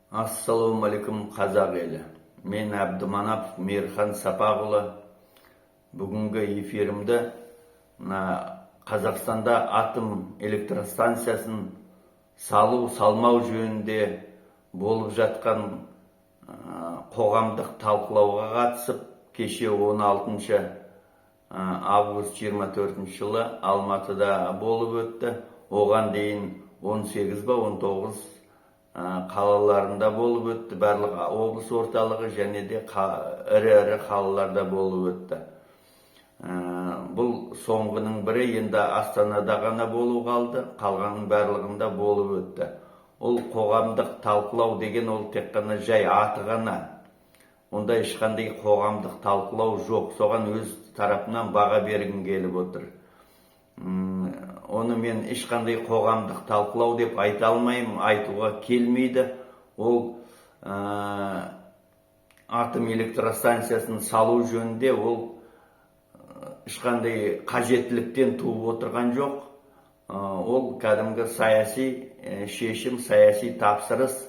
Ассалаумағалейкум қазақ елі. Мен Әбдіманапов Мейірхан Сапағұлы. Бүгінгі эфирімді Қазақстанда атом электростанциясын салу-салмау жөнінде болып жатқан қоғамдық талқылауға қатысып, кеше 16 август 24 жылы Алматыда болып өтті. Оған дейін 18 ба 19 қалаларында болып өтті, барлық облыс орталығы және де ірі қалаларда болып өтті. Бұл соңғының бірі енді Астанада ғана болу қалды, қалғанның барлығында болып өтті. Ол қоғамдық талқылау деген ол тек қана жай аты ғана. Онда ешқандай қоғамдық талқылау жоқ, соған өз тарапынан баға бергім келіп отыр. Оны мен ешқандай қоғамдық талқылау деп айта алмаймын, айтуға келмейді. Ол атом электростанциясын салу жөнінде ол ешқандай қажеттіліктен туып отырған жоқ. Ол кәдімгі саяси шешім, саяси тапсырыс.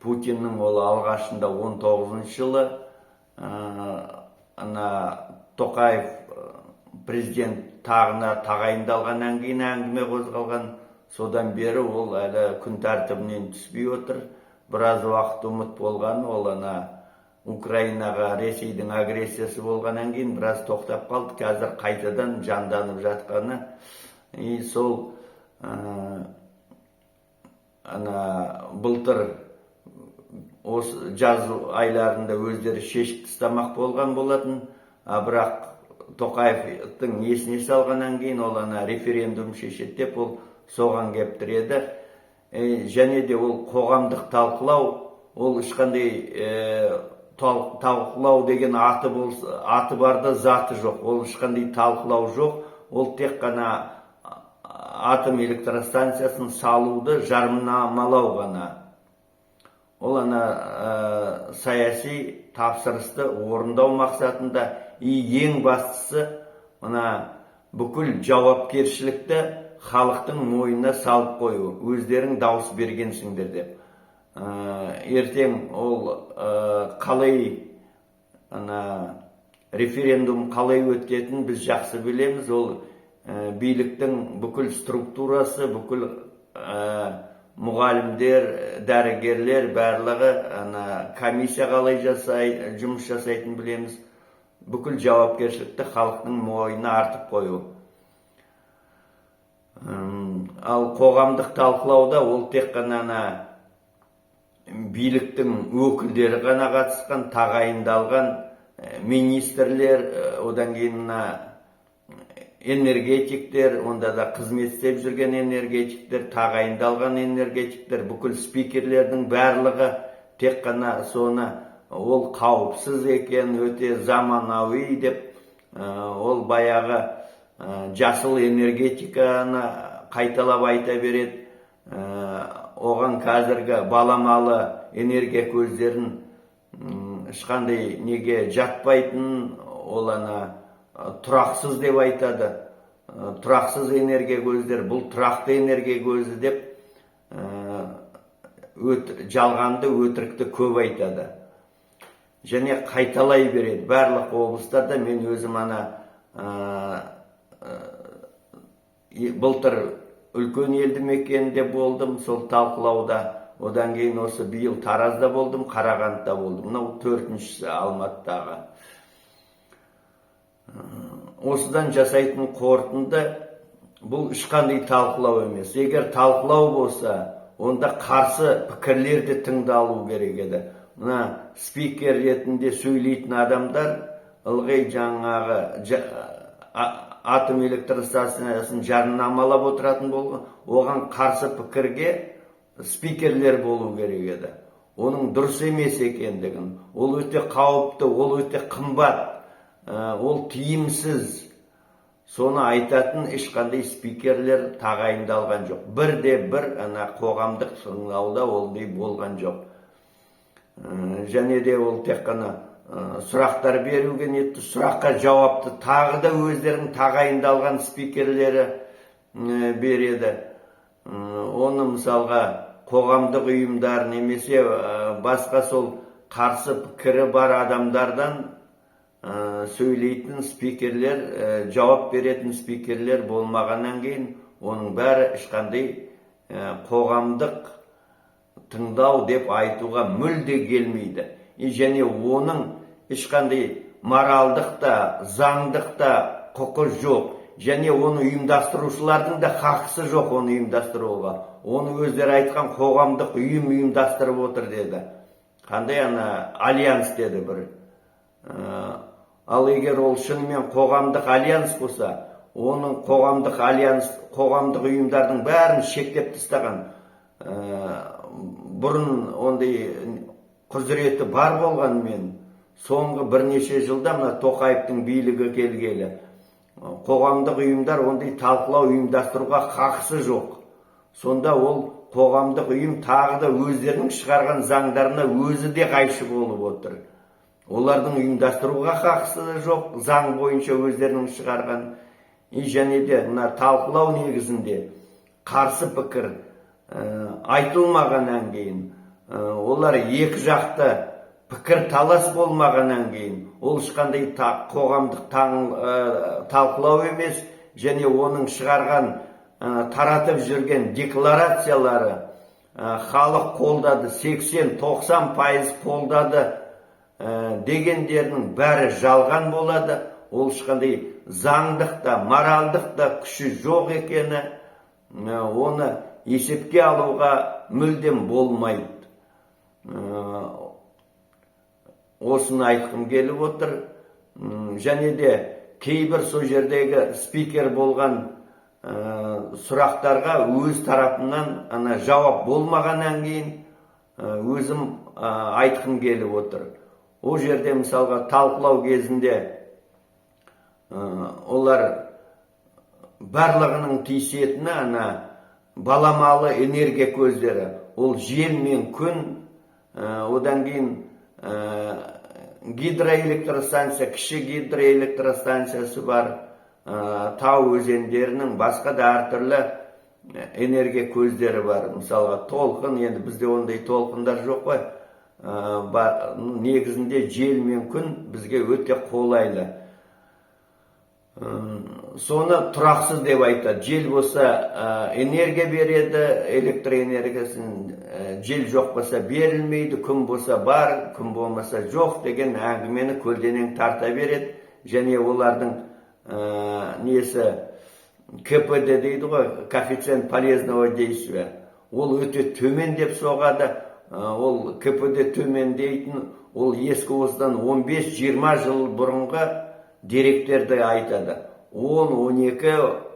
Путиннің ол алғашында 19 жылы Тоқаев президент тағына тағайындалғаннан кейін әңгіме қозғалған. Содан бері ол әлі күн тәртібінен түспей отыр. Біраз уақыт ұмыт болған, ол Украинаға Ресейдің агрессиясы болғаннан кейін біраз тоқтап қалды. Қазір қайтадан жанданып жатқаны. Сол былтыр осы жаз айларында өздері шешіп тастамақ болған болатын. Бірақ Тоқаевтың есіне салғаннан кейін ол референдум шешеді деп ол соған кеп тіреді. Және де ол қоғамдық талқылау, ол ешқандай талқылау деген аты барда заты жоқ. Ол ешқандай талқылау жоқ. Ол тек қана атом электростанциясын салуды жарнамалау ғана. Ол саяси тапсырысты орындау мақсатында ең бастысы бүкіл жауапкершілікті халықтың мойнына салып қою. Өздерің дауыс бергенсіңдер деп. Ертең ол қалай референдум қалай өтетінін біз жақсы білеміз. Ол биліктің бүкіл структурасы, бүкіл мұғалімдер, дәрігерлер барлығы комиссия қалай жұмыс жасайтын білеміз. Бүкіл жауапкершілікті халықтың мойнына артып қою. Ал қоғамдық талқылауда ол тек қана биліктің өкілдері ғана қатысқан, тағайындалған министрлер, одан кейін энергетиктер, онда да қызмет істеп жүрген энергетиктер, тағайындалған энергетиктер, бүкіл спикерлердің барлығы тек қана соны ол қауіпсіз екен, өте заманауи деп, ол баяғы жасыл энергетиканы қайталап айта береді. Оған қазіргі баламалы энергия көздерін ешқандай неге жатпайтын, ол тұрақсыз деп айтады. Тұрақсыз энергия көздер, бұл тұрақты энергия көзі деп жалғанды, өтірікті көп айтады. Және қайталай береді. Барлық облыстарда мен өзім былтыр үлкен елді мекенде болдым, сол талқылауда. Одан кейін осы биыл Таразда болдым, Қарағандыда болдым. Мынау 4-шісі Алматыдағы. Осыдан жасайтын қорытынды, бұл ешқандай талқылау емес. Егер талқылау болса, онда қарсы пікірлерді тыңдалу керек еді. Спикер ретінде сөйлейтін адамдар ылғи жаңағы атом электростанциясын жарнамалап отыратын болған, оған қарсы пікірге спикерлер болу керек еді. Оның дұрыс емес екендігін, ол өте қауіпті, ол өте қымбат, ол тиімсіз. Соны айтатын ешқандай спикерлер тағайындалған жоқ. Бірде-бір қоғамдық тыңдауда олдай болған жоқ. Және де ол тек қана сұрақтар беруге ниетті, сұраққа жауапты тағы да өздерінің тағайындалған спикерлері береді. Оны мысалға қоғамдық ұйымдар немесе басқа сол қарсы пікірі бар адамдардан сөйлейтін спикерлер, жауап беретін спикерлер болмағаннан кейін оның бәрі ешқандай қоғамдық тыңдау деп айтуға мүлде келмейді. Және оның ешқандай моралдық та, заңдық та құқы жоқ. Және оны ұйымдастырушылардың да хақысы жоқ оны ұйымдастыруға. Оны өздері айтқан қоғамдық ұйым ұйымдастырып отыр деді. Қандай альянс деді бір. Ал егер ол шынымен қоғамдық альянс болса, оның қоғамдық альянс, қоғамдық ұйымдардың бәрін шектеп тастаған. Бұрын ондай құзыреті бар болғанымен, соңғы бірнеше жылда мына Тоқаевтың билігі келгелі қоғамдық ұйымдар ондай талқылау ұйымдастыруға хақысы жоқ. Сонда ол қоғамдық ұйым тағы да өздерінің шығарған заңдарына өзі де қайшы болып отыр. Олардың ұйымдастыруға хақысы жоқ, заң бойынша өздерінің шығарған. Және де мына талқылау негізінде қарсы пікір айтылмағаннан кейін, олар екі жақты пікір талас болмағаннан кейін, ол ешқандай қоғамдық талқылау емес, және оның шығарған таратып жүрген декларациялары халық қолдады, 80-90% қолдады дегендерінің бәрі жалған болады. Ол ешқандай заңдық та, моралдық та күші жоқ екені, оны есепке алуға мүлдем болмайды. Осыны айтқым келіп отыр. Және де кейбір сол жердегі спикер болған сұрақтарға өз тарапынан жауап болмағаннан кейін өзім айтқым келіп отыр. Ол жерде мысалға талқылау кезінде олар барлығының тиісетіні баламалы энергия көздері. Ол жел мен күн, одан кейін гидроэлектростанция, кіші гидроэлектростанциясы бар, тау өзендерінің басқа да әртүрлі энергия көздері бар. Мысалға толқын, енді бізде ондай толқындар жоқ қой. Негізінде жел мен күн бізге өте қолайлы. Соны тұрақсыз деп айтады. Жел болса энергия береді, электроэнергиясын, жел жоқ болса берілмейді, күн болса бар, күн болмаса жоқ деген әңгімені көлденең тарта береді. Және олардың несі КПД дейді ғой, коэффициент полезного действия. Ол өте төмен деп соғады. Ол КПД төмен дейтін, ол ескі осыдан 15-20 жыл бұрынғы деректерді айтады. 10, 12,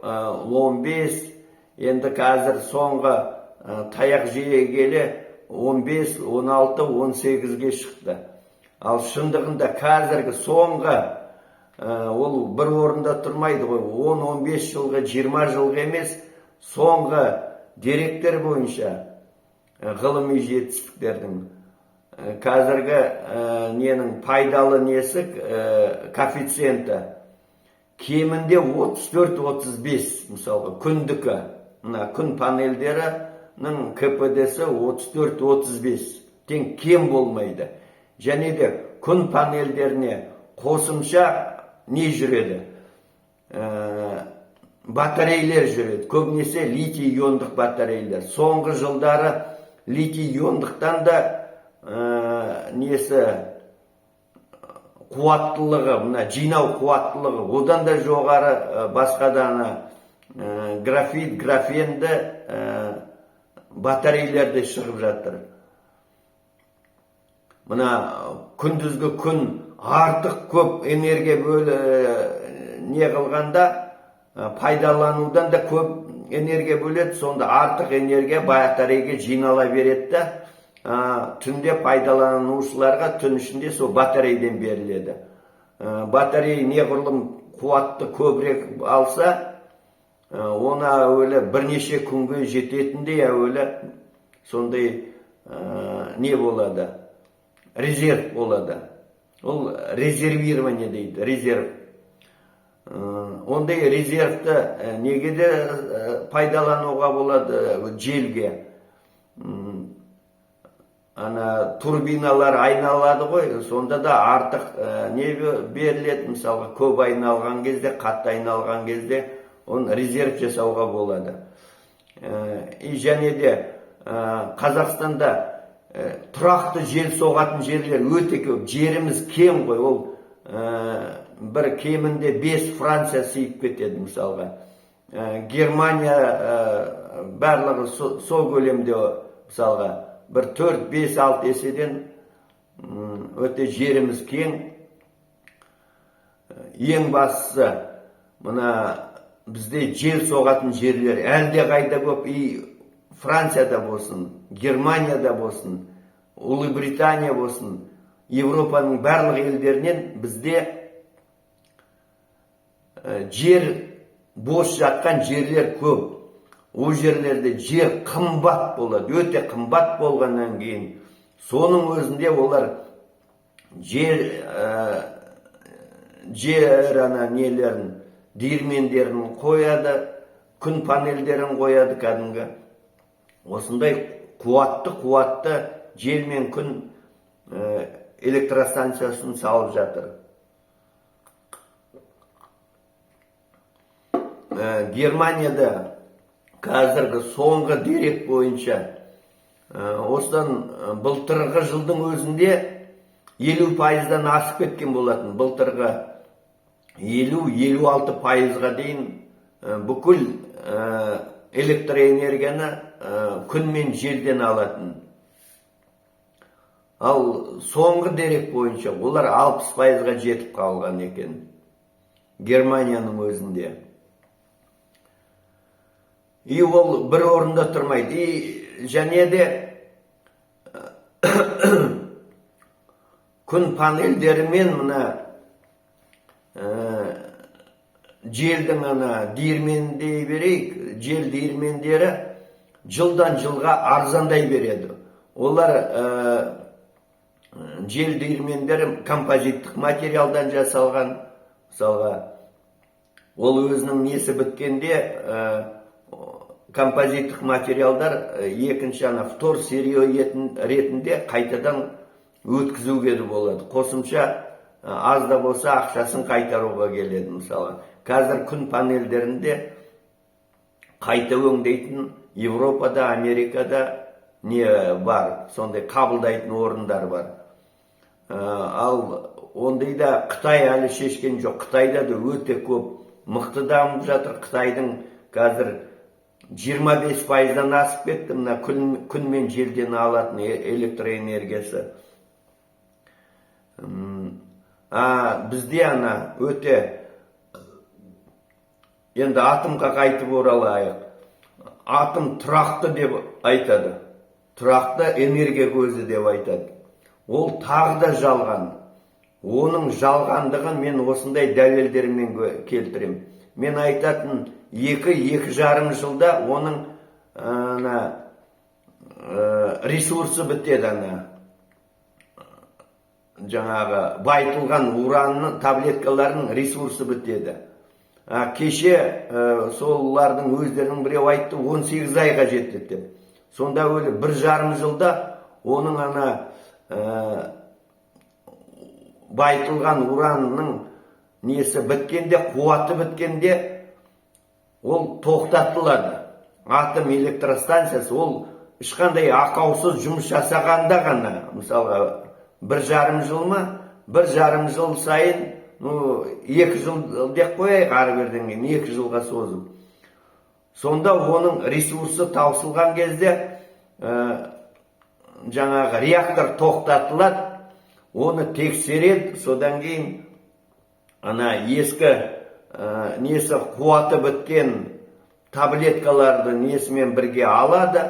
15, енді қазір соңғы таяқ жие келе 15, 16, 18-ге шықты. Ал шындығында қазіргі соңғы ол бір орында тұрмайды ғой. 10-15 жылғы, 20 жылғы емес, соңғы деректер бойынша ғылыми жетістіктердің қазіргі ненің пайдалы несі коэффициенті кемінде 34-35, мысалға күндікі. Күн панельдерінің КПД-сі 34-35, тең кем болмайды. Және де күн панельдеріне қосымша не жүреді? Батарейлер жүреді. Көбінесе литий-иондық батарейлер. Соңғы жылдары литий-иондықтан да несі қуаттылығы, жинау қуаттылығы одан да жоғары басқа да графит, графенді батарейлерде шығып жатыр. Мына күндізгі күн артық көп энергия не қылғанда пайдаланудан да көп энергия бөледі, сонда артық энергия батарейге жинала береді. Түнде пайдаланушыларға түн ішінде сол батарейден беріледі. Батарей неғұрлым қуатты көбірек алса, оны әуелі бірнеше күнге жететіндей әуелі сондай не болады? Резерв болады. Ол резервирование дейді, резерв. Ондай резервті неге де пайдалануға болады? Желге. ана турбиналар айналады ғой, сонда да артық не беріледі, мысалға көп айналған кезде, қатты айналған кезде оны резерв жасауға болады. Және де Қазақстанда тұрақты жел соғатын жерлер өте көп. Жеріміз кем ғой, ол бір кемінде 5 Франция сыйып кетеді мысалға. Германия барлығы сол көлемде мысалға бір 4, 5, 6 еседен өте жеріміз кең. Ең бастысы мына бізде жел соғатын жерлер әлде қайда көп. Францияда болсын, Германияда болсын, Ұлыбритания болсын, Европаның барлық елдерінен бізде жер бос жатқан жерлер көп. Ол жерлерде жер қымбат болады, өте қымбат болғаннан кейін соның өзінде олар жер нелерін, диірмендерін қояды, күн панельдерін қояды кәдімгі. Осындай қуатты жел мен күн электростанциясын салып жатыр. Германияда қазіргі соңғы дерек бойынша осыдан былтырғы жылдың өзінде 50%-дан асып кеткен болатын. Былтырғы 50-56%-ға дейін бүкіл электроэнергияны күн мен желден алатын. Ал соңғы дерек бойынша олар 60%-ға жетіп қалған екен Германияның өзінде. Ол бір орында тұрмайды. Және де күн панельдерімен мына желдің диірмендей берейік, жел диірмендері жылдан жылға арзандай береді. Олар жел диірмендері композиттік материалдан жасалған. Мысалға, ол өзінің несі біткенде композиттік материалдар екінші втор сырье ретінде қайтадан өткізуге болады. Қосымша аз да болса ақшасын қайтаруға келеді. Мысалы, қазір күн панельдерінде қайта өңдейтін Европада, Америкада не бар, сондай қабылдайтын орындар бар. Ал ондайда Қытай әлі шешкен жоқ. Қытайда да өте көп мықты дамып жатыр. Қытайдың қазір 25%-дан асып кетті мына күн мен желден алатын электроэнергиясы. Бізде өте, енді атомға қайтып оралайық. Атом тұрақты деп айтады. Тұрақты энергия көзі деп айтады. Ол тағы да жалған. Оның жалғандығын мен осындай дәлелдермен келтірем. Мен айтатын 2-2,5 жылда оның ресурсы бітеді. Жаңағы байытылған уранның таблеткаларының ресурсы бітеді. Кеше солардың өздерінің біреу айтты 18 айға жетті деп. Сонда өлі 1,5 жылда оның байытылған уранның несі біткенде, қуаты біткенде ол тоқтатылады. Атом электростанциясы ол ешқандай ақаусыз жұмыс жасағанда ғана, мысалға 1,5 жыл ма, 1,5 жыл сайын 2 жыл деп қояйық, ары берден кейін 2 жылға созып. Сонда оның ресурсы таусылған кезде жаңағы реактор тоқтатылады, оны тексереді, содан кейін ескі несі қуаты біткен таблеткаларды несімен бірге алады.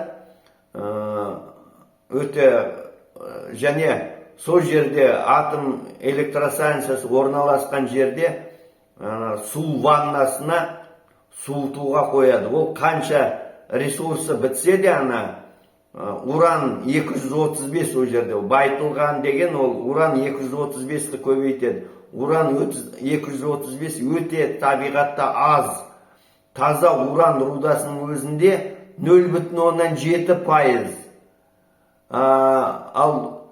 Және сол жерде атом электростанциясы орналасқан жерде су ваннасына суытуға қояды. Ол қанша ресурсы бітсе де уран 235 ол жерде. Байытылған деген ол уран 235-ті көбейтеді. Уран 235 өте табиғатта аз. Таза уран рудасының өзінде 0,7%. ал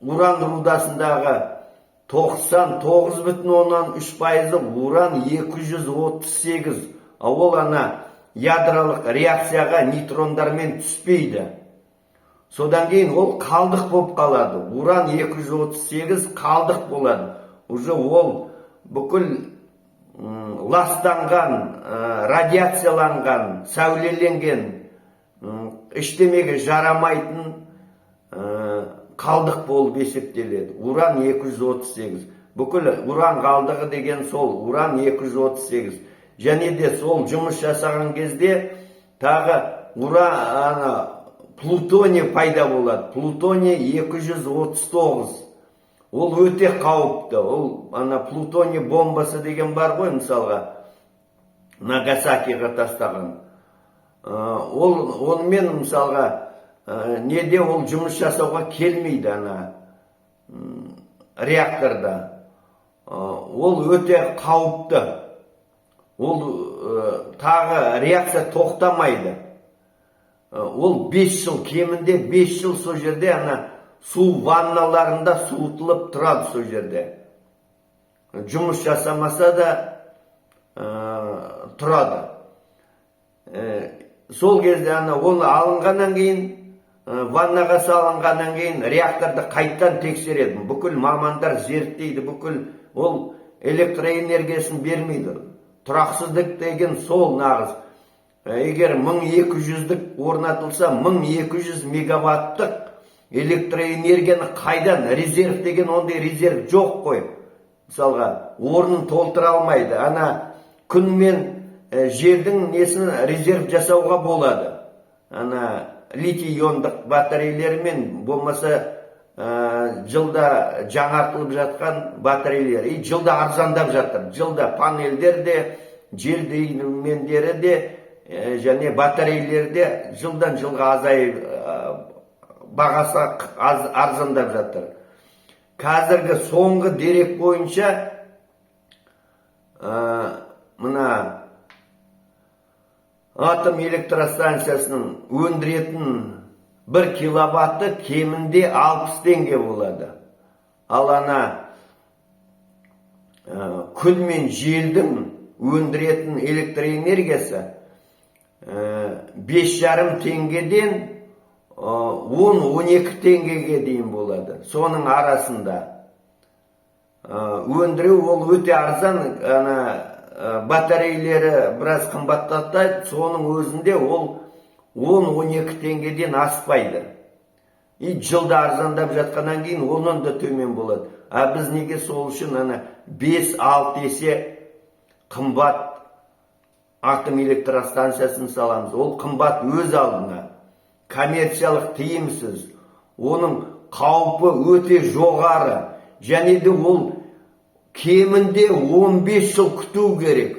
уран рудасындағы 99,3% уран 238. Ол ядролық реакцияға нейтрондармен түспейді. Содан кейін ол қалдық болып қалады. Уран 238 қалдық болады. Уже ол бүкіл ластанған, радиацияланған, сәулеленген, іштемеге жарамайтын қалдық болып есептеледі. Уран 238. Бүкіл уран қалдығы деген сол уран 238. Және де сол жұмыс жасаған кезде тағы плутоний пайда болады. Плутоний 239. Ол өте қауіпті. Ол плутоний бомбасы деген бар ғой, мысалға Нагасакиға тастаған. Онымен мысалға неде ол жұмыс жасауға келмейді реакторда. Ол өте қауіпті. Ол тағы реакция тоқтамайды. Ол 5 жыл, кемінде 5 жыл сол жерде су ванналарында суытылып тұрады сол жерде. Жұмыс жасамаса да тұрады. Сол кезде оны алынғаннан кейін, ваннаға салынғаннан кейін реакторды қайттан тексереді. Бүкіл мамандар зерттейді, бүкіл ол электроэнергиясын бермейді. Тұрақсыздық деген сол нағыз. Егер 1200-дік орнатылса, 1200 мегаваттық электроэнергияны қайдан? Резерв деген ондай резерв жоқ қой. Мысалға, орнын толтыра алмайды. Күн мен жердің несін резерв жасауға болады. Литий-иондық батарейлермен, болмаса жылда жаңартылып жатқан батарейлер. Жылда арзандап жатыр. Жылда панельдер де, желдеймендері де, және батарейлер де жылдан жылға азайып, бағасы арзандап жатыр. Қазіргі соңғы дерек бойынша атом электростанциясының өндіретін 1 киловатты кемінде 60 теңге болады. Ал күн мен желдің өндіретін электроэнергиясы 5,5 теңгеден 10-12 теңгеге дейін болады. Соның арасында өндіру ол өте арзан, батарейлері біраз қымбаттатады, соның өзінде ол 10-12 теңгеден аспайды. Жылда арзандап жатқаннан кейін онын да төмен болады. Біз неге сол үшін 5-6 есе қымбат атом электростанциясын саламыз? Ол қымбат өз алдына. Коммерциялық тиімсіз. Оның қаупі өте жоғары. Және де ол кемінде 15 жыл күту керек.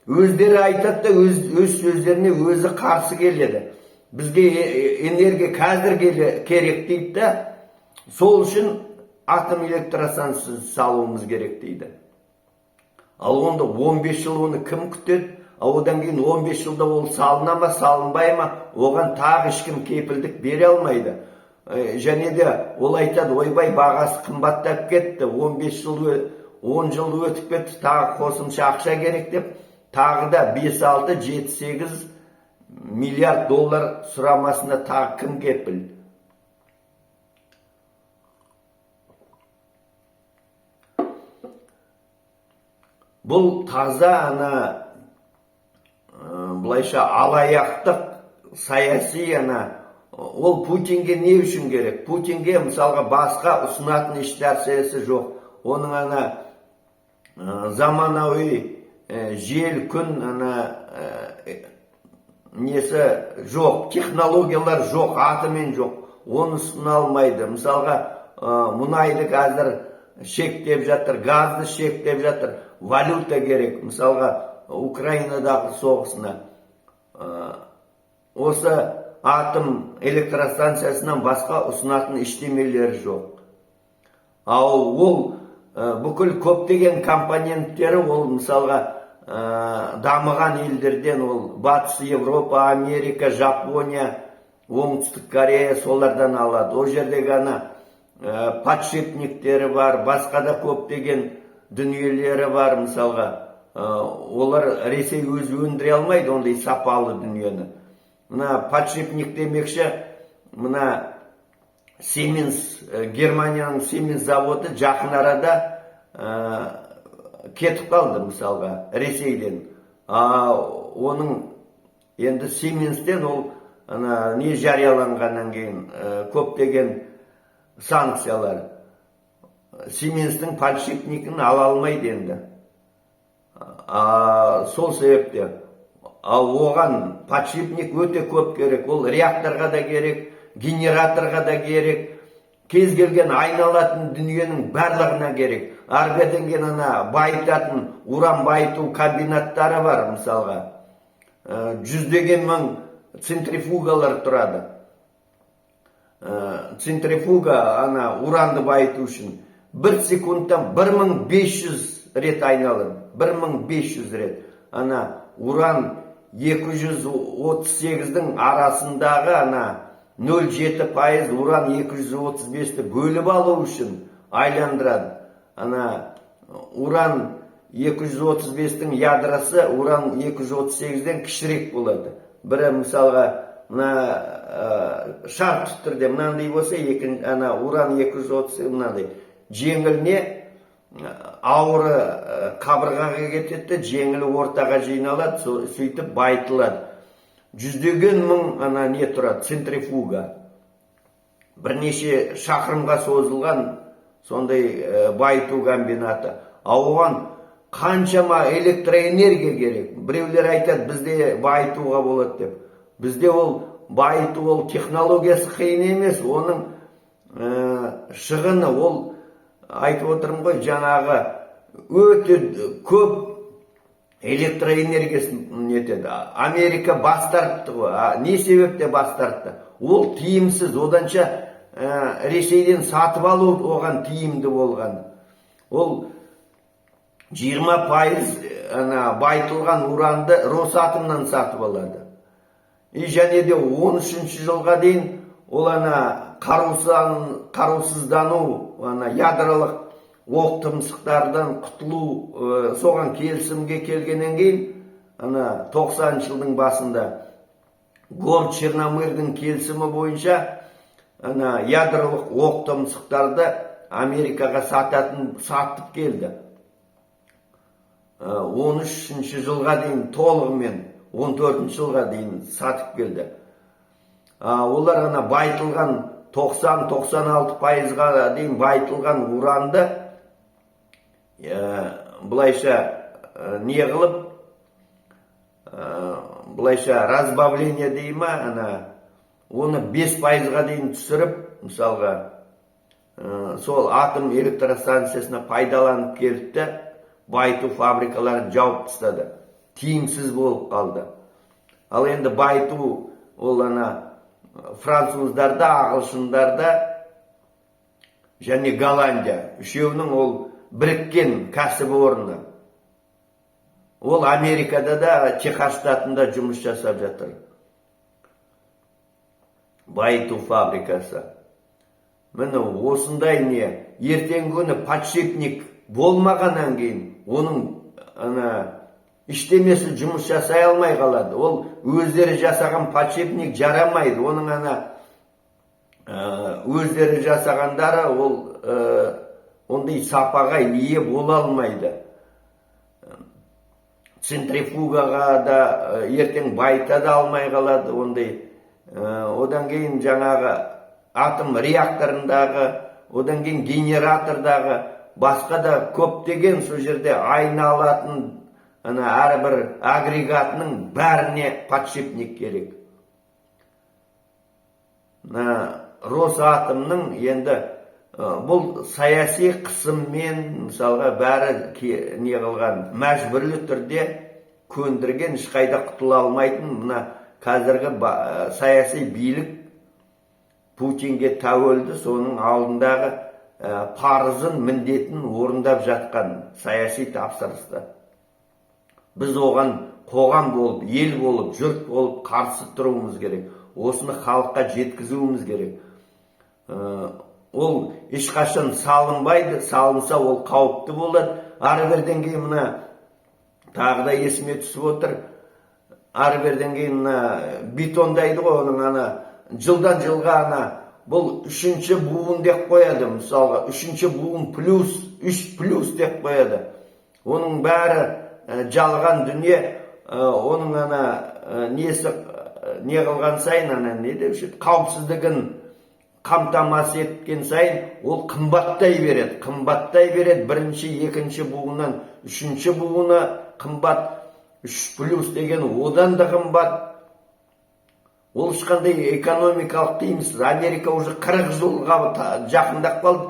Өздері айтады да өз сөздеріне өзі қарсы келеді. Бізге энергия қазір керек дейді да, сол үшін атом электростанциясын салуымыз керек дейді. Ал онда 15 жыл оны кім күтеді? Одан кейін 15 жылда ол салына ма, салынбай ма, оған тағы ешкім кепілдік бере алмайды. Және де ол айтады, ойбай, бағасы қымбаттап кетті, 10 жыл өтіп кетті, тағы қосымша ақша керек деп, тағы да 5-6, 7-8 миллиард доллар сұрамасына тағы кім кепіл? Бұл таза бұлайша алаяқтық саяси ол Путинге не үшін керек? Путинге мысалға басқа ұсынатын еш нәрсесі жоқ. Оның заманауи жел, күн несі жоқ, технологиялар жоқ, атымен жоқ. Оны ұсына алмайды. Мысалға мұнайды қазір шектеп жатыр, газды шектеп жатыр, валюта керек. Мысалға Украинадағы соғысына осы атом электростанциясынан басқа ұсынатын ештемелері жоқ. Ал ол бүкіл көптеген компоненттері ол мысалға дамыған елдерден, ол Батыс Европа, Америка, Жапония, Оңтүстік Корея солардан алады. О жердегі подшипниктері бар, басқа да көптеген дүниелері бар. Мысалға, олар Ресей өзі өндіре алмайды ондай сапалы дүниені. Мына подшипник демекші, мына Siemens, Германияның Siemens заводы жақын арада кетіп қалды, мысалға, Ресейден. Оның енді Siemens'тен ол не жарияланғаннан кейін көптеген санкциялар. Siemens'тің подшипникін ала алмайды енді. Сол себепте. Оған подшипник өте көп керек. Ол реакторға да керек, генераторға да керек. Кез келген айналатын дүниенің барлығына керек. Арғы деген байытатын, уран байыту комбинаттары бар, мысалға. Жүздеген мың центрифугалар тұрады. Центрифуга уранды байыту үшін 1 секундтан 1500 рет айналыр. 1500 рет. Уран 238-дің арасындағы 0,7%, уран 235-ті бөліп алу үшін айландырады. Уран 235-дің ядросы уран 238-ден кішірек болады. Бірі мысалға шарт түрде мынандай болса, уран 230 мынандай жеңіліне ауыры қабырғаға кетеді, жеңілі ортаға жиналады, сөйтіп байытылады. Жүздеген мың не тұрады, центрифуга. Бірнеше шақырымға созылған сондай байыту комбинаты. Оған қаншама электроэнергия керек. Біреулер айтады, бізде байытуға болады деп. Бізде ол байыту, ол технологиясы қиын емес, оның шығыны, ол айтып отырмын ғой, жаңағы өте көп электроэнергиясын нетеді. Америка бас тартты ғой. Не себепте бас тартты? Ол тиімсіз, оданша Ресейден сатып алу оған тиімді болған. Ол 20% байытылған уранды Росатомнан сатып алады. Және де 13 жылға дейін ол қарусыздану, ядролық оқтұмсықтардан құтылу, соған келісімге келгеннен кейін 90 жылдың басында Гор-Черномырдың келісімі бойынша ядролық оқтұмсықтарды Америкаға сатып келді. 13 жылға дейін толығымен 14 жылға дейін сатып келді. Олар байытылған 90-96%-ға дейін байытылған уранды бұлайша не қылып, бұлайша разбавление дей ма, оны 5%-ға дейін түсіріп, мысалға, сол атом электростанциясына пайдаланып келді, байыту фабрикаларын жауып тастады. Тиімсіз болып қалды. Ал енді байыту ол француздарда, ағылшындарда және Голландия үшеуінің ол біріккен кәсіпорны. Ол Америкада да, Техас штатында жұмыс жасап жатыр. Байыту фабрикасы. Міне осындай не, ертеңгі күні подшипник болмағаннан кейін оның іштемесі жұмыс жасай алмай қалады. Ол өздері жасаған подшипник жарамайды. Оның өздері жасағандары ол ондай сапаға ие бола алмайды. Центрифугаға да ертең байыта да алмай қалады ондай. Одан кейін жаңағы атом реакторындағы, одан кейін генератордағы, басқа да көптеген сол жерде айналатын әрбір агрегатының бәріне подшипник керек. Росатомның енді бұл саяси қысыммен, мысалға, бәрі не қылған, мәжбүрлі түрде көндірген, ешқайда құтыла алмайтын қазіргі саяси билік Путинге тәуелді, соның алдындағы парызын, міндетін орындап жатқан саяси тапсырысты. Біз оған қоғам болып, ел болып, жұрт болып қарсы тұруымыз керек. осыны халыққа жеткізуіміз керек. Ол ешқашан салынбайды, салынса ол қауіпті болады. Ары берден кейін мына тағы да есіме түсіп отыр. Ары берден кейін мына бетондайды ғой, оның жылдан жылға бұл үшінші буын деп қояды, мысалға үшінші буын плюс, 3 плюс деп қояды. Оның бәрі жалған дүние, оның несі не қылған сайын, не деуші, қауіпсіздігін қамтамасыз еткен сайын ол қымбаттай береді. Бірінші, екінші буыннан үшінші буыны қымбат, 3 плюс деген одан да қымбат. Ол ешқандай экономикалық дейміз. Америка уже 40 жылға жақындап қалды.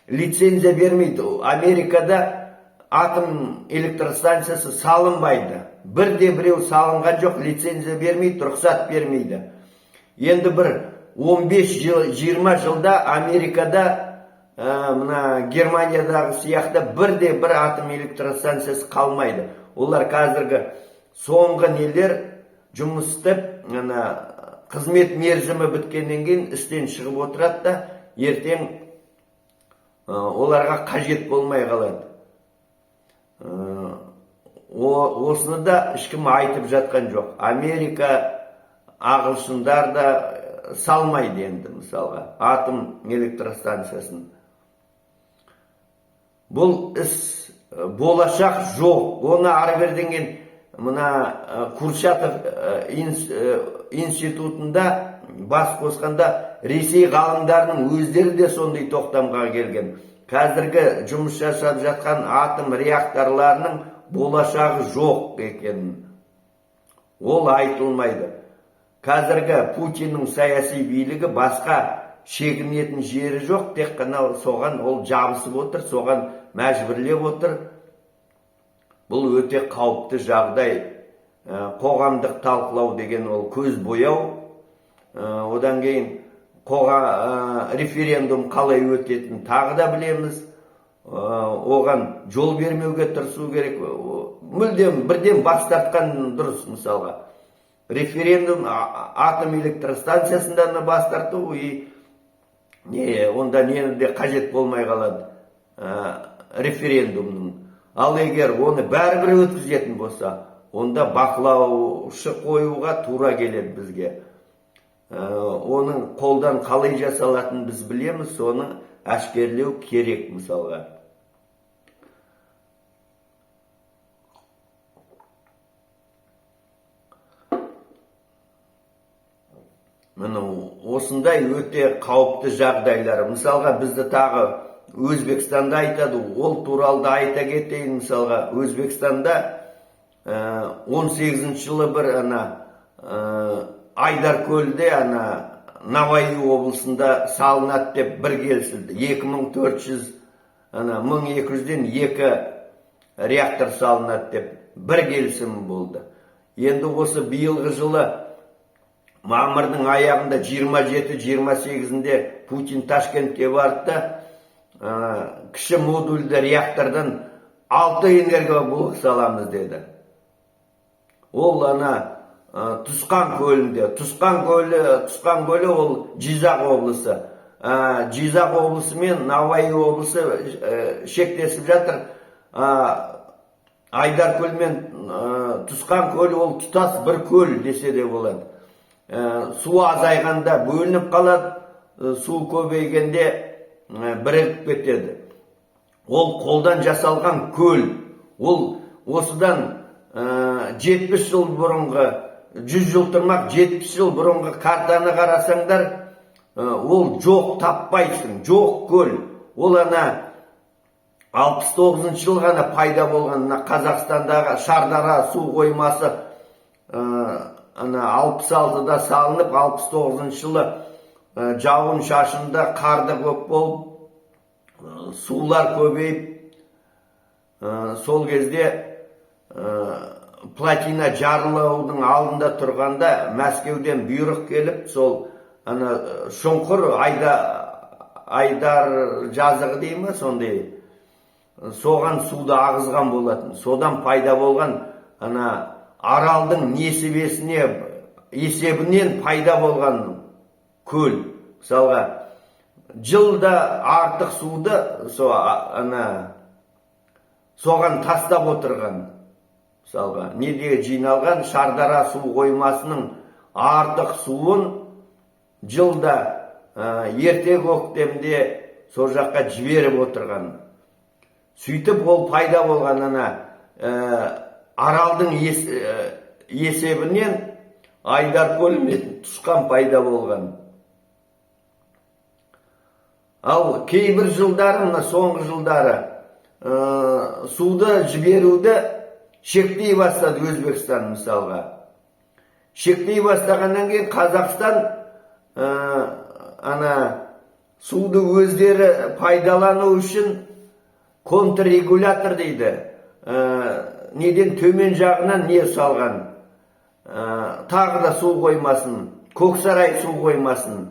Лицензия бермейді. Америкада атом электростанциясы салынбайды. Бірде-біреу салынған жоқ, лицензия бермейді, рұқсат бермейді. Енді бір 15-20 жылда Америкада, мына Германиядағы сияқты бірде-бір атом электростанциясы қалмайды. Олар қазіргі соңғы нелер жұмыс істеп, қызмет мерзімі біткеннен кейін істен шығып отырады да, ертең оларға қажет болмай қалады. Осыны да ешкім айтып жатқан жоқ. Америка, ағылшындар да салмайды енді, мысалға, атом электростанциясын. Бұл іс болашақ жоқ. Оны ары берден кейін мына Курчатов институтында бас қосқанда Ресей ғалымдарының өздері де сондай тоқтамға келген. Қазіргі жұмыс жасап жатқан атом реакторларының болашағы жоқ екенін. Ол айтылмайды. Қазіргі Путиннің саяси билігі басқа шегінетін жері жоқ, тек қана соған ол жабысып отыр, соған мәжбүрлеп отыр. Бұл өте қауіпті жағдай. Қоғамдық талқылау деген ол көз бояу. Одан кейін референдум қалай өтетінін тағы да білеміз. Оған жол бермеуге тырысу керек. Мүлдем бірден бас тартқан дұрыс, мысалға. Референдум атом электростанциясында бас тарту, онда нені де қажет болмай қалады референдумның. Ал егер оны бәрібір өткізетін болса, онда бақылаушы қоюға тура келеді бізге. Оның қолдан қалай жасалатынын біз білеміз, соны әшкерлеу керек, мысалға. Осындай өте қауіпті жағдайлар. Мысалға, бізді тағы Өзбекстанда айтады, ол туралы да айта кетейін. Мысалға, Өзбекстанда 18 жылы бір Айдаркөлде Наваи облысында салынады деп бір келісілді. 1200-ден 2 реактор салынады деп бір келісім болды. Енді осы биылғы жылы мамырдың аяғында 27-28-інде Путин Ташкентке барды, кіші модульді реактордан 6 энергоблок саламыз деді. Ол Тұсқан көлінде. Тұсқан көлі ол Жизақ облысы. Жизақ облысы мен Наваи облысы шектесіп жатыр. Айдаркөл мен Тұсқан көлі ол тұтас бір көл десе де болады. Су азайғанда бөлініп қалады, су көбейгенде бірігіп кетеді. Ол қолдан жасалған көл. Ол осыдан 70 жыл бұрынғы, 100 жыл тұрмақ, 70 жыл бұрынғы картаны қарасаңдар, ол жоқ, таппайсың, жоқ көл. Ол 69 жыл ғана пайда болған Қазақстандағы Шардара су қоймасы 66-да салынып, 69 жылы жауын шашында қарды көп болып, сулар көбейіп, сол кезде плотина жарылаудың алдында тұрғанда Мәскеуден бұйрық келіп, сол шұңқыр Айдар жазығы дей ма, сондай, соған суды ағызған болатын. Содан пайда болған аралдың несібесіне есебінен пайда болған көл. Мысалға, жылда артық суды соған тастап отырған. Мысалға, неде жиналған Шардара су қоймасының артық суын жылда ерте көктемде сол жаққа жіберіп отырған. Сөйтіп ол пайда болған аралдың есебінен Айдаркөл мен Тұсқан пайда болған. Ал кейбір жылдары, соңғы жылдары суды жіберуді шектей бастады Өзбекстан мысалға. Шектей бастағаннан кейін Қазақстан суды өздері пайдалану үшін контррегулятор дейді. Неден төмен жағынан не салған? Тағы да су қоймасын, Көксарай су қоймасын.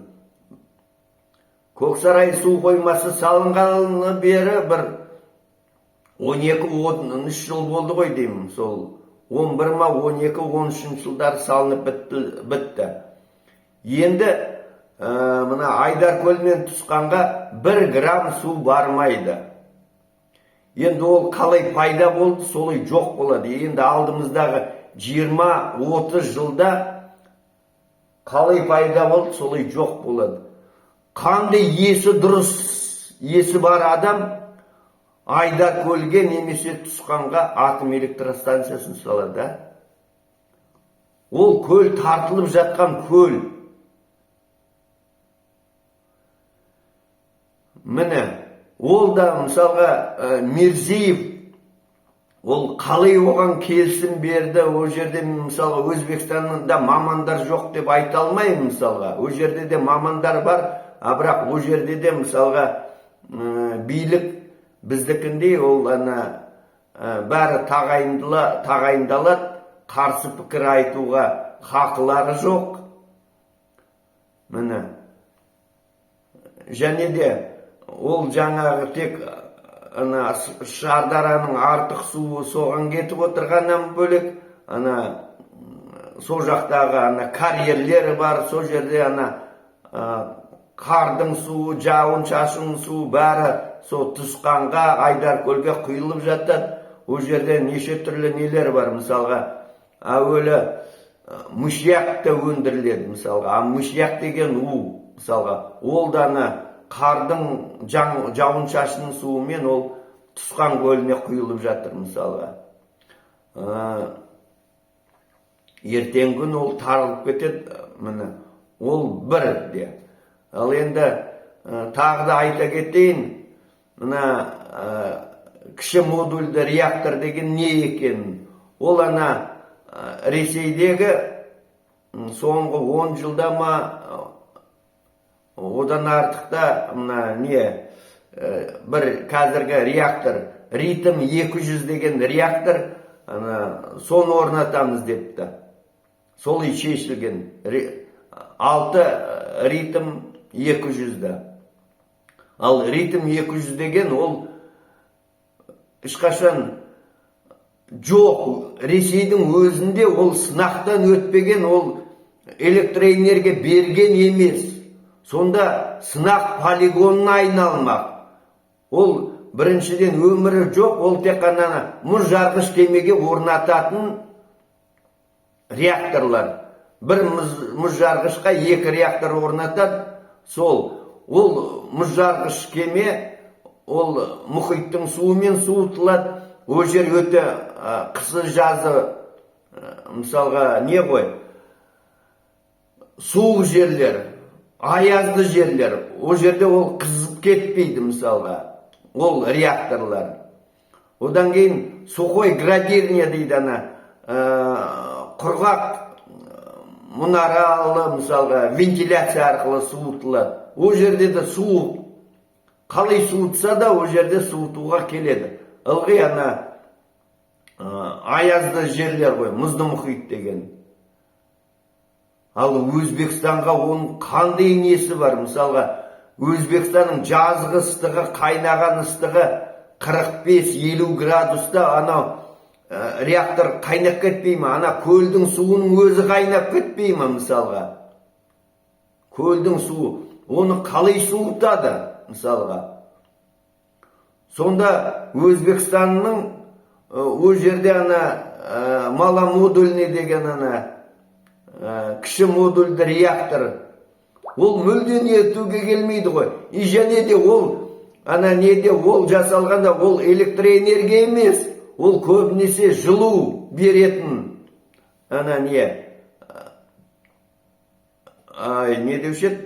Көксарай су қоймасы салынғаны бері бір 12-13 жыл болды ғой деймін. Сол 11 ма 12-13 жылдар салынып бітті. Енді мына Айдаркөл мен Тұсқанға 1 грамм су бармайды. Енді ол қалай пайда болды, солай жоқ болады. Енді алдымыздағы 20-30 жылда қалай пайда болды, солай жоқ болады. Қандай есі дұрыс, есі бар адам Айдаркөлге немесе Тұсқанға атом электростанциясын салады. Ол көл тартылып жатқан көл. Міне, ол да мысалға Мирзиев, ол қалай оған келісім берді, о жерде мысалға Өзбекстанда мамандар жоқ деп айта алмаймын мысалға. О жерде де мамандар бар, бірақ о жерде де мысалға билік біздікіндей ол бәрі тағайындалады, қарсы пікір айтуға хақылары жоқ. Міне. Және де ол жаңағы тек Шардараның артық суы соған кетіп отырғаннан бөлек, сол жақтағы карьерлері бар, сол жерде қардың суы, жауын шашын суы бәрі сол Тұсқанға, Айдаркөлге құйылып жатады. Ол жерде неше түрлі нелер бар. Мысалға, әуелі мүшияқ та өндіріледі. Мысалға, мүшияқ деген у, мысалға, ол да қардың жауын шашын суымен ол Тұсқан көліне құйылып жатыр. Мысалға, ертең күн ол тарылып кетеді. Міне, ол бір де. Ал енді тағы да айта кетейін, кіші модульді реактор деген не екен? Ол Ресейдегі соңғы 10 жылда ма, одан артықта бір қазіргі реактор, Ритм 200 деген реактор, соны орнатамыз депті. Сол шешілген. 6 Ритм 200-ді. Ал Ритм 200 деген ол ешқашан жоқ. Ресейдің өзінде ол сынақтан өтпеген, ол электроэнергия берген емес. Сонда сынақ полигонына айналмақ. Ол біріншіден өмірі жоқ, ол тек қана мұз жарғыш кемеге орнататын реакторлар. Бір мұз жарғышқа 2 реактор орнатады. Ол мұз жарғыш кеме, ол мұхиттың суымен суытылады. О жер өте қысы жазы, мысалға не ғой? Суық жерлер, аязды жерлер. О жерде ол қызып кетпейді мысалға. Ол реакторлар. Одан кейін сухой градирня дейді, құрғақ мұнаралы мысалға вентиляция арқылы суытылады. О жерде де суық. Қалай суытса да о жерде суытуға келеді. Ылғи аязды жерлер ғой, мұзды мұхит деген. Ал Өзбекстанға оның қандай несі бар? Мысалға, Өзбекстанның жазғы ыстығы, қайнаған ыстығы 45-50 градуста реактор қайнап кетпей ме? Ана көлдің суының өзі қайнап кетпей ме мысалға? Көлдің суы, оны қалай суытады мысалға? Сонда Өзбекстанның о жерде ана маломодульный деген ана кіші модульді реактор, ол мүлден етуге келмейді ғой. И және де ол ана неде ол жасалғанда ол электроэнергия емес, ол көбінесе жылу беретін ана не деуші еді?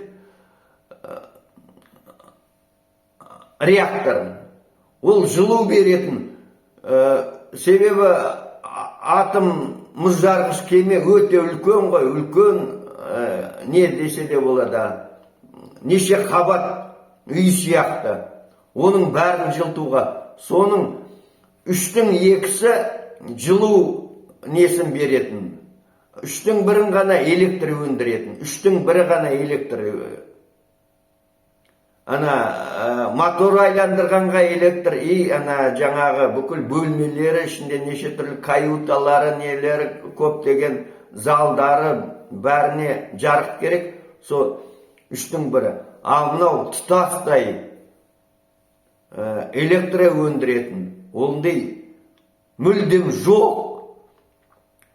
Реактор. Ол жылу беретін. Себебі атом мұзжарғыш кеме өте үлкен ғой, үлкен не десе де болады, неше қабат үй сияқты. Оның бәрін жылтуға, соның 2/2 жылу несін беретін, 1/3 ғана электр өндіретін, 1/3 ғана электр. Ана мотор айландырғанға электр, и ана жаңағы бүкіл бөлмелері ішінде неше түрлі каюталары, нелері, көптеген залдары бәріне жарық керек, сол 1/3. Ал мынау тұтастай электр өндіретін, ондай мүлдем жоқ.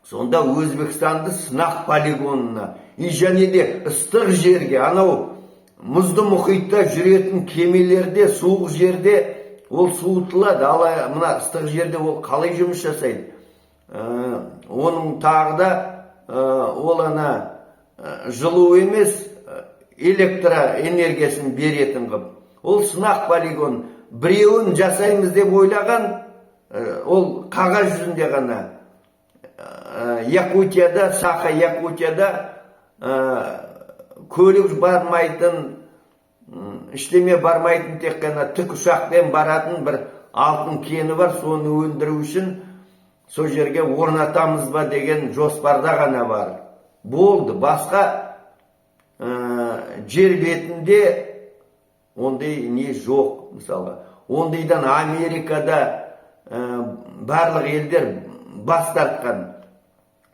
Сонда Өзбекстанды сынақ полигонына, и және де ыстық жерге, анау мұзды мұхитта жүретін кемелерде, суық жерде ол суытылады. Ал мына ыстық жерде ол қалай жұмыс жасайды? Оның тағы да ол ана жылу емес, электроэнергиясын беретін қып. Ол сынақ полигон. Біреуін жасаймыз деп ойлаған, ол қағаз жүзінде ғана. Якутияда, Саха Якутияда көлік бармайтын, іштеме бармайтын, тек қана тік ұшақпен баратын бір алтын кені бар, соны өндіру үшін сол жерге орнатамыз ба деген жоспарда ғана бар. Болды, басқа жер бетінде ондай не жоқ мысалға. Ондайдан Америкада барлық елдер бас тартқан.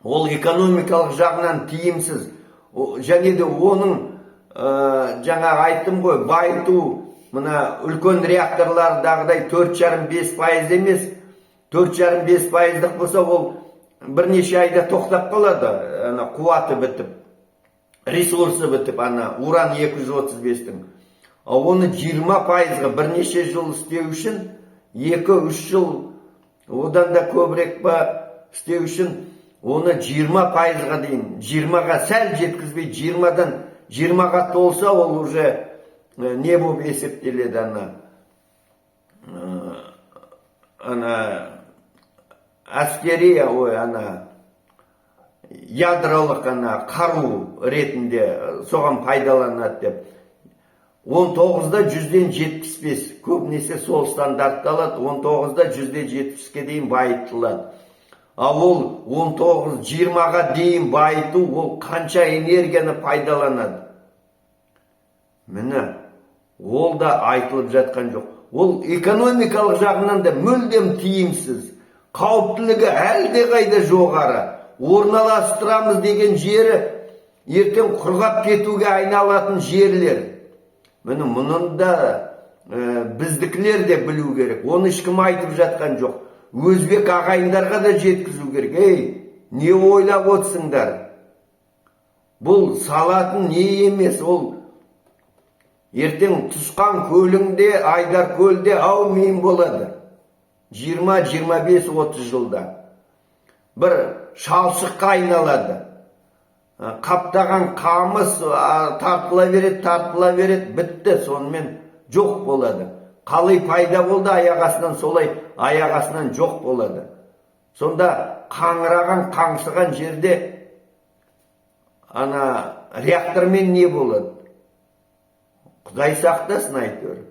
Ол экономикалық жағынан тиімсіз. Және де оның жаңа айттым ғой, байыту, мына үлкен реакторлардағыдай 4,5-5% емес, 4,5-5%-лық болса, ол бірнеше айда тоқтап қалады, қуаты бітіп, ресурсы бітіп, уран 235-тің. Оны 20%-ға бірнеше жыл істеу үшін, 2-3 жыл, одан да көбірек па істеу үшін, оны 20%-ға дейін, 20-ға сәл жеткізбей, 20-дан 20-ға толса, ол уже не болып есептеледі, әскери, ядролық қару ретінде соған пайдаланады деп. 19-да 100-75, көбінесе сол стандартталады, 19-да 100-70-ке дейін байытылады. Ал ол 19-20-ға дейін байыту, ол қанша энергияны пайдаланады? Міне, ол да айтылып жатқан жоқ. Ол экономикалық жағынан да мүлдем тиімсіз. Қауіптілігі әлде қайда жоғары. Орналастырамыз деген жері ертең құрғап кетуге айналатын жерлер. Міне, мұның да біздікілер де білу керек. Оны ешкім айтып жатқан жоқ. Өзбек ағайындарға да жеткізу керек. Ей, не ойлап отырсыңдар? Бұл салатын не емес, ол ертең тұсқан көліңде, Айдар көлде ау-мейін болады. 20, 25, 30 жылда. Бір шалшыққа айналады. Қаптаған қамыс тартыла береді, бітті, сонымен жоқ болады. Қалай пайда болды аяғасынан, солай аяғасынан жоқ болады. Сонда қаңыраған, қаңсыған жерде реактормен не болады? Құдай сақтасын әйтеуір.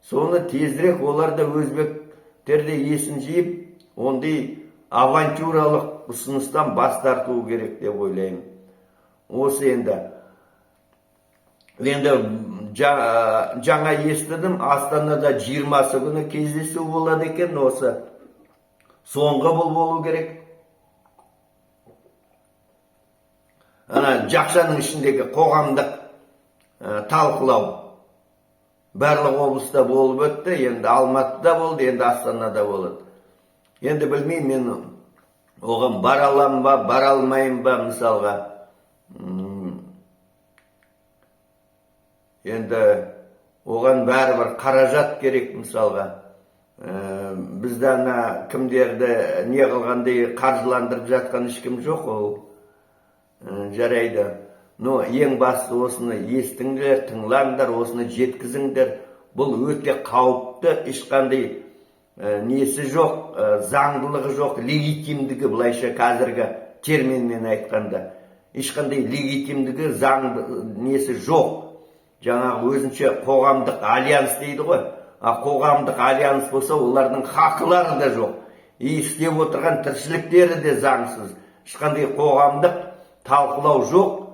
Соны тезірек оларда өзбектерде есін жиып, ондай авантюралық ұсыныстан бас тарту керек деп ойлаймын. Осы енді жаңа естідім, Астанада 20-сы күні кездесу болады екен, осы соңғы бұл болу керек. Жақшаның ішіндегі қоғамдық талқылау барлық облыста болып өтті, енді Алматыда болды, енді Астанада болады. Енді білмеймін, мен оған бара алам ба, бара алмайым ба, мысалға. Енді оған бәрібір қаражат керек, мысалға. Бізді кімдерді не қылғандай қаржыландырып жатқан ешкім жоқ, ол жарайды. Но ең басты осыны естіңдер, тыңлаңдар, осыны жеткізіңдер. Бұл өте қауіпті, ешқандай несі жоқ, заңдылығы жоқ, легитимдігі, былайша қазіргі терминмен айтқанда. Ешқандай легитимдігі, заңды несі жоқ. Жаңағы өзінше қоғамдық альянс дейді ғой. Қоғамдық альянс болса, олардың хақылары да жоқ. Істеп отырған тіршіліктері де заңсыз. Ешқандай қоғамдық талқылау жоқ.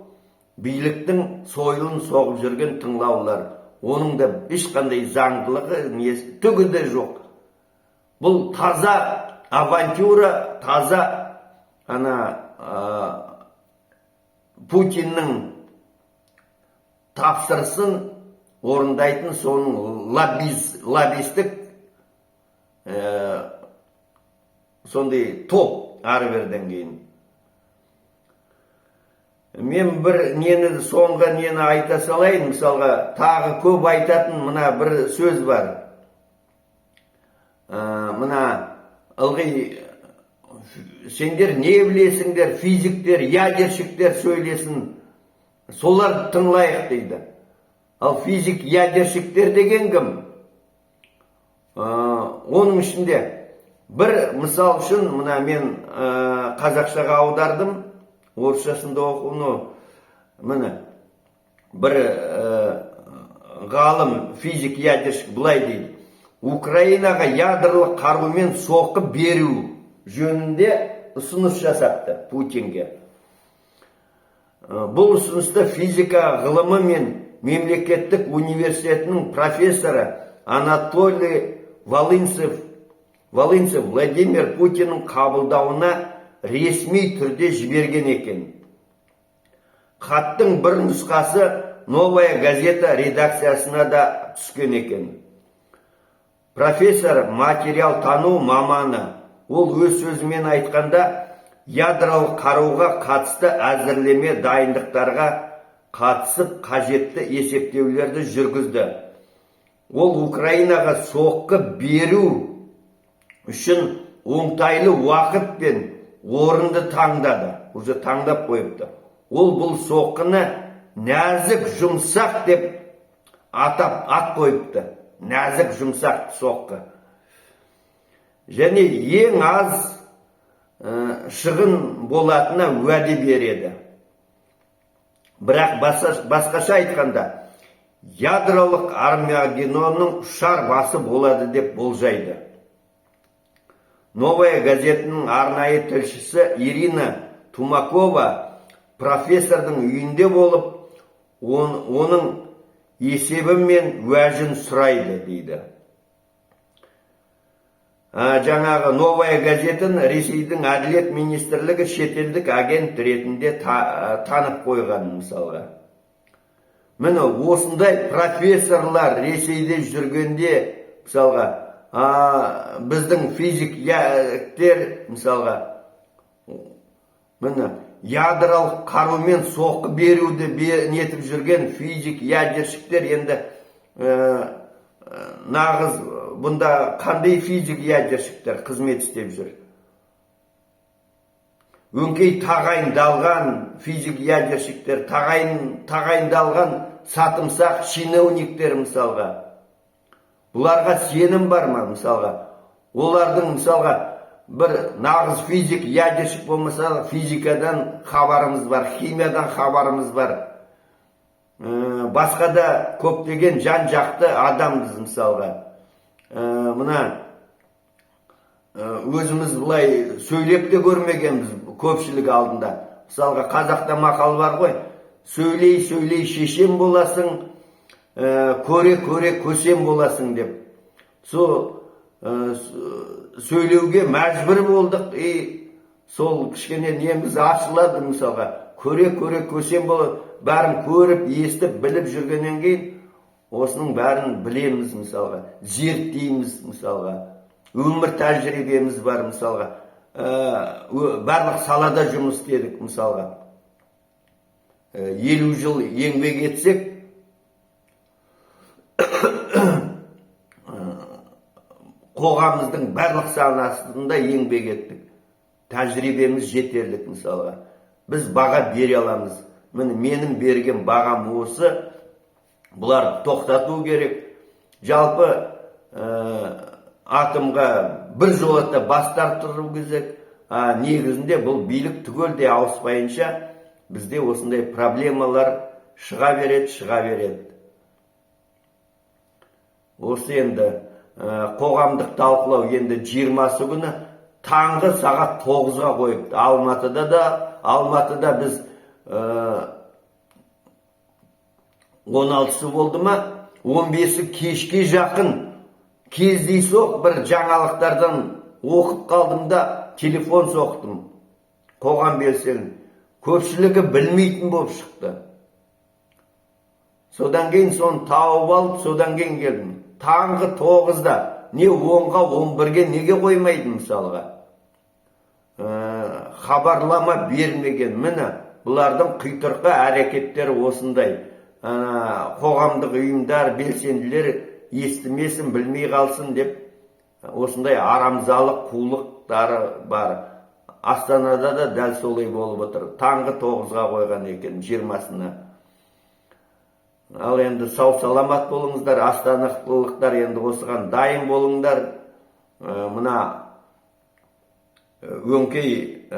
Биліктің сойылын соғып жүрген тыңлаулар. Оның да ешқандай заңдылығы түгі де жоқ. Бұл таза авантюра, таза Путиннің тапсырысын орындайтын соның лоббистік сондай топ ары берден кейін. Мен бір соңғы нені айта салайын, мысалға, тағы көп айтатын мына бір сөз бар. Мына ылғи сендер не білесіңдер, физиктер, ядерщиктер сөйлесін, солар тыңлайық дейді. Ал физик, ядерщиктер деген кім? Оның ішінде бір мысал үшін, мына мен қазақшаға аудардым, орысшасында оқуны, міне, бір ғалым, физик, ядерщик бұлай дейді. Украинаға ядролық қарумен соққы беру жөнінде ұсыныс жасапты Путинге. Бұл ұсынысты физика ғылымы мен мемлекеттік университетінің профессоры Анатолий Волынцев Владимир Путиннің қабылдауына ресми түрде жіберген екен. Хаттың бір нұсқасы Новая газета редакциясына да түскен екен. Профессор материал тану маманы, ол өз сөзімен айтқанда, ядролық қаруға қатысты әзірлеме дайындықтарға қатысып қажетті есептеулерді жүргізді. Ол Украинаға соққы беру үшін оңтайлы уақыт пен орынды таңдады. Уже таңдап қойыпты. Ол бұл соққыны нәзік жұмсақ деп ат қойыпты. Нәзік жұмсақ соққы. Және ең аз шығын болатына уәде береді. Бірақ басқаша айтқанда, ядролық Армагеддонның ұшар басы болады деп болжайды. Новая газетінің арнайы тілшісі Ирина Тумакова профессордың үйінде болып, оның есебі мен уәжін сұрайды дейді. Жаңағы Новая газетін Ресейдің әділет министрлігі шетелдік агент ретінде танып қойған мысалға. Міне осындай профессорлар Ресейде жүргенде мысалға, біздің физиктер мысалға, міне ядролық қарумен соққы беруді нетіп жүрген физик, ядерщиктер енді нағыз бұнда қандай физик, ядерщиктер қызмет істеп жүр? Өңкей тағайындалған физик, ядерщиктер, тағайындалған сатымсақ чиновниктер мысалға. Бұларға сенім бар ма мысалға? Олардың мысалға бір нағыз физик, ядерщик болмаса, физикадан хабарымыз бар, химиядан хабарымыз бар. Басқа да көптеген жан жақты адамбыз мысалға. Мына өзіміз бұлай сөйлеп те көрмегенбіз көпшілік алдында. Мысалға қазақта мақал бар ғой, сөйлей шешен боласың, көре көсем боласың деп. Сол сөйлеуге мәжбүр болдық. Сол кішкене неміз ашылады мысалға. Көре көсем болып, бәрін көріп, естіп, біліп жүргеннен кейін, осының бәрін білеміз мысалға. Зерттейміз мысалға. Өмір тәжірибеміз бар мысалға. Барлық салада жұмыс істедік мысалға. 50 жыл еңбек етсек, қоғамымыздың барлық саласында еңбек еттік. Тәжірибеміз жетерлік мысалға. Біз баға бере аламыз. Менің берген бағам осы. Бұлар тоқтату керек. Жалпы атомға бір жолата бас тартыру керек. Негізінде бұл билік түгелдей ауыспайынша бізде осындай проблемалар шыға береді. Осы енді қоғамдық талқылау енді 20-сы күні таңғы сағат 9-ға қойыпты. Алматыда біз 16-сы болды ма, 15-і кешке жақын кездейсоқ бір жаңалықтардан оқып қалдым да телефон соқтым. Қоғам белсенді. Көпшілігі білмейтін болып шықты. Содан кейін соны тауып алып, содан кейін келдім. Таңғы 9-да, не 10-ға, 11-ге неге қоймайды мысалға? Хабарлама бермеген. Міне, бұлардың қитұрқы әрекеттері осындай. Қоғамдық ұйымдар, белсенділер естімесін, білмей қалсын деп, осындай арамзалық, қулықтары бар. Астанада да дәл солай болып отыр. Таңғы 9-ға қойған екен, 20-сына. Ал енді сау саламат болыңыздар, астаналықтар енді осыған дайын болыңдар. Мына өңкей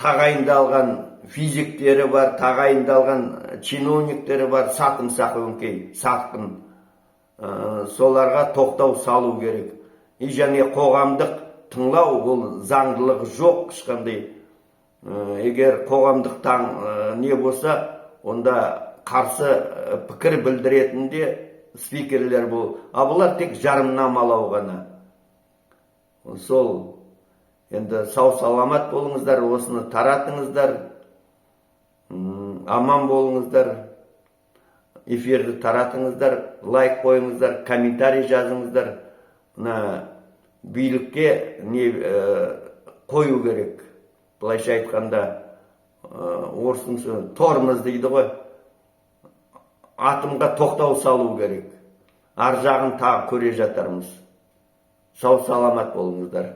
тағайындалған физиктері бар, тағайындалған чиновниктері бар, сатымсақ өңкей, сатқын. Соларға тоқтау салу керек. Және қоғамдық тыңлау, бұл заңдылығы жоқ ешқандай. Егер қоғамдық не болса, онда қарсы пікір білдіретінде спикерлер бұл. Бұлар тек жарымнамалау ғана. Сол, енді сау саламат болыңыздар, осыны таратыңыздар, аман болыңыздар, эфирді таратыңыздар, лайк қойыңыздар, комментарий жазыңыздар. Билікке қою керек. Былайша айтқанда, орысыншы тормоз дейді ғой. Атомға тоқтау салу керек. Ар жағын тағы көре жатармыз. Сау саламат болыңыздар.